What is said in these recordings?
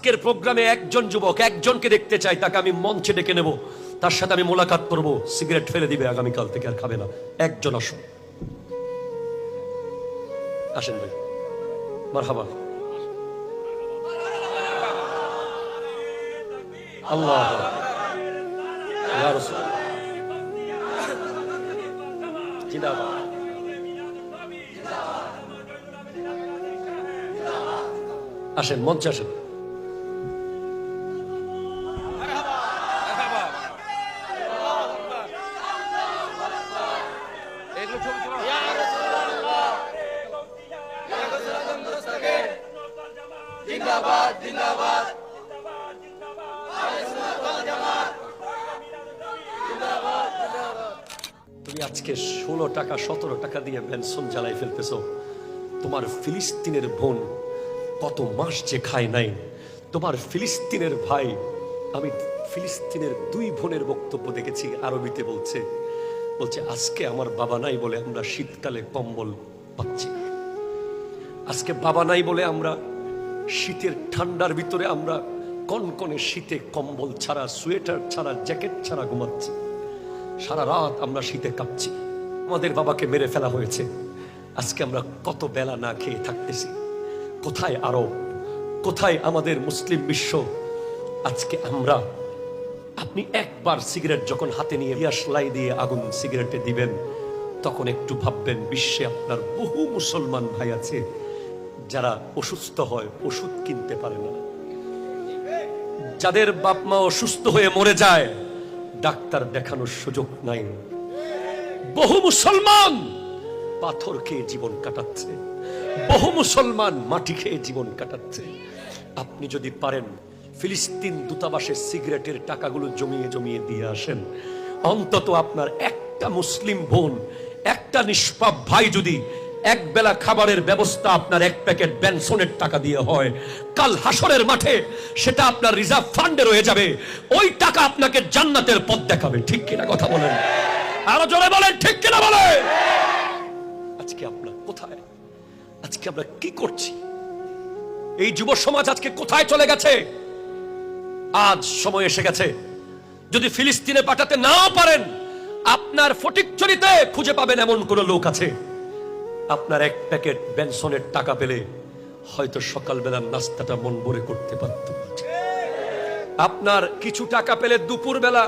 আজকের প্রোগ্রামে একজন যুবক, একজনকে দেখতে চাই, তাকে আমি মঞ্চে ডেকে নেব, তার সাথে আমি মোলাকাত করব। সিগারেট ফেলে দিবে আগামীকাল থেকে, আর খাবে না। একজন আসুন, আসেন ভাই। মারহাবা। আল্লাহ ইয়া রাসূল জিন্দাবাদ। আসেন, মঞ্চে আসেন। জিন্দাবাদ জিন্দাবাদ তুমি আজকে 16 টাকা 17 টাকা দিয়ে বেনসন জ্বালাই ফেলতেছো। তোমার ফিলিস্তিনের বোন কত মাস যে খায় নাই। তোমার ফিলিস্তিনের ভাই, আমি ফিলিস্তিনের 2 বোনের বক্তব্য দেখেছি, আরবিতে বলছে আজকে আমার বাবা নাই বলে আমরা শীতকালে কম্বল পাচ্ছি না। আজকে বাবা নাই বলে আমরা শীতের ঠান্ডার ভিতরে আমরা কনকনে শীতে কম্বল ছাড়া, সোয়েটার ছাড়া, জ্যাকেট ছাড়া ঘুমাচ্ছি। সারা রাত আমরা শীতে কাঁপছি। আমাদের বাবাকে মেরে ফেলা হয়েছে, আজকে আমরা কত বেলা না খেয়ে থাকতেছি। কোথায় আরব, কোথায় আমাদের মুসলিম বিশ্ব? আজকে আমরা, আপনি একবার সিগারেট যখন হাতে নিয়ে লাই দিয়ে আগুন সিগারেটে দিবেন, তখন একটু ভাববেন বিশ্বে আপনার বহু মুসলমান ভাই আছে যারা অসুস্থ হয়, ওষুধ কিনতে পারে না, যাদের বাপ মা অসুস্থ হয়ে মরে যায়, ডাক্তার দেখানোর সুযোগ নাই। বহু মুসলমান পাথর খেয়ে জীবন কাটাচ্ছে, বহু মুসলমান মাটি খেয়ে জীবন কাটাচ্ছে। আপনি যদি পারেন ফিলিস্তিন দূতাবাসে সিগারেটের টাকাগুলো জমিয়ে জমিয়ে দিয়ে আসেন, অন্তত আপনার একটা মুসলিম বোন, একটা নিষ্পাপ ভাই যদি এক বেলা খাবারের ব্যবস্থা আপনার 1 প্যাকেট বেনসনের টাকা দিয়ে হয়, কাল হাসরের মাঠে সেটা আপনার রিজার্ভ ফান্ডে রয়ে যাবে। ওই টাকা আপনাকে জান্নাতের পথ দেখাবে। ঠিক কিনা কথা বলেন? আরো জোরে বলেন, ঠিক কিনা বলেন? আজকে আপনার কোথায়? আজকে আমরা কি করছি? এই যুব সমাজ আজকে কোথায় চলে গেছে? আজ সময় এসে গেছে, যদি ফিলিস্তিনে পাঠাতে নাও পারেন, আপনার ফটিকছড়িতে খুঁজে পাবেন এমন কোন লোক আছে, আপনার 1 প্যাকেট বেনসনের টাকা পেলে হয়তো সকালবেলার নাস্তাটা মন ভরে করতে পারত। আপনার কিছু টাকা পেলে দুপুর বেলা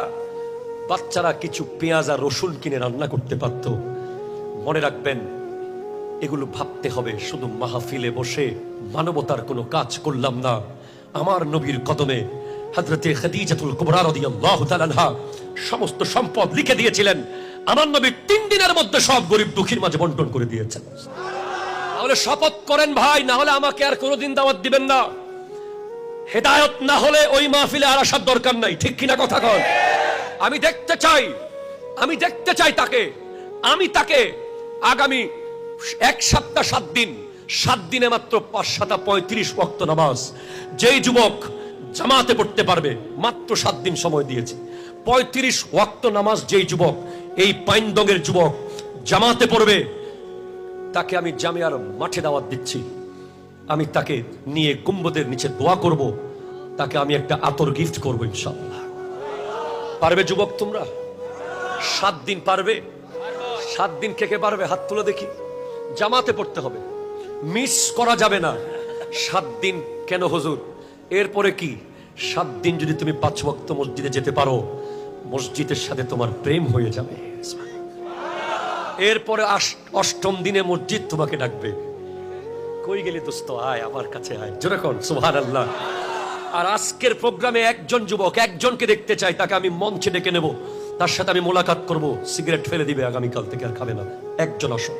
বাচ্চারা কিছু পেঁয়াজ আর রসুন কিনে রান্না করতে পারত। মনে রাখবেন, এগুলো ভাবতে হবে। শুধু মাহফিলে বসে মানবতার কোনো কাজ করলাম না। আমার নবীর কদমে হযরতে খাদিজাতুল কুবরা রাদিয়াল্লাহু তাআলা আনহা সমস্ত সম্পদ লিখে দিয়েছিলেন। আমার নবী 3 দিনের মধ্যে সব গরিব দুঃখীর মাঝে বন্টন করে দিয়েছেন। তাহলে শপথ করেন ভাই, না হলে আমাকে আর কোনোদিন দাওয়াত দিবেন না। হেদায়েত না হলে ওই মাহফিলে আর আসার দরকার নাই। ঠিক কিনা কথা কন? আমি দেখতে চাই তাকে, আমি তাকে আগামী 1 সপ্তাহ 7 দিনে মাত্র 5-7-35 ওয়াক্ত নামাজ, যেই যুবক জামাতে পড়তে পারবে, মাত্র 7 দিন সময় দিয়েছি। 35 ওয়াক্ত নামাজ যেই যুবক, এই পাইনদঙ্গের যুবক জামাতে পড়বে, তাকে আমি জামিয়ার মাঠে দাওয়াত দিচ্ছি। আমি তাকে নিয়ে গুম্বদের নিচে দোয়া করব, তাকে আমি একটা আতর গিফট করবো ইনশাআল্লাহ। পারবে যুবক তোমরা? 7 দিন পারবে? 7 দিন কে কে পারবে? হাত তুলে দেখি। জামাতে পড়তে হবে, মিস করা যাবে না। 7 দিন কেন হুজুর? এরপরে কি? 7 দিন যদি তুমি 5 ওয়াক্ত মসজিদে যেতে পারো, মসজিদের সাথে তোমার প্রেম হয়ে যাবে। এরপরে 8ম দিনে মসজিদ তোমাকে ডাকবে, কই গেলি দোস্ত, আয় আমার কাছে আয়। জোরে কোন সুবহানাল্লাহ। আর আজকের প্রোগ্রামে একজন যুবক, একজনকে দেখতে চাই, তাকে আমি মঞ্চে ডেকে নেব, তার সাথে আমি মোলাকাত করব। সিগারেট ফেলে দিবে আগামীকাল থেকে, আর খাবে না। একজন আসুন।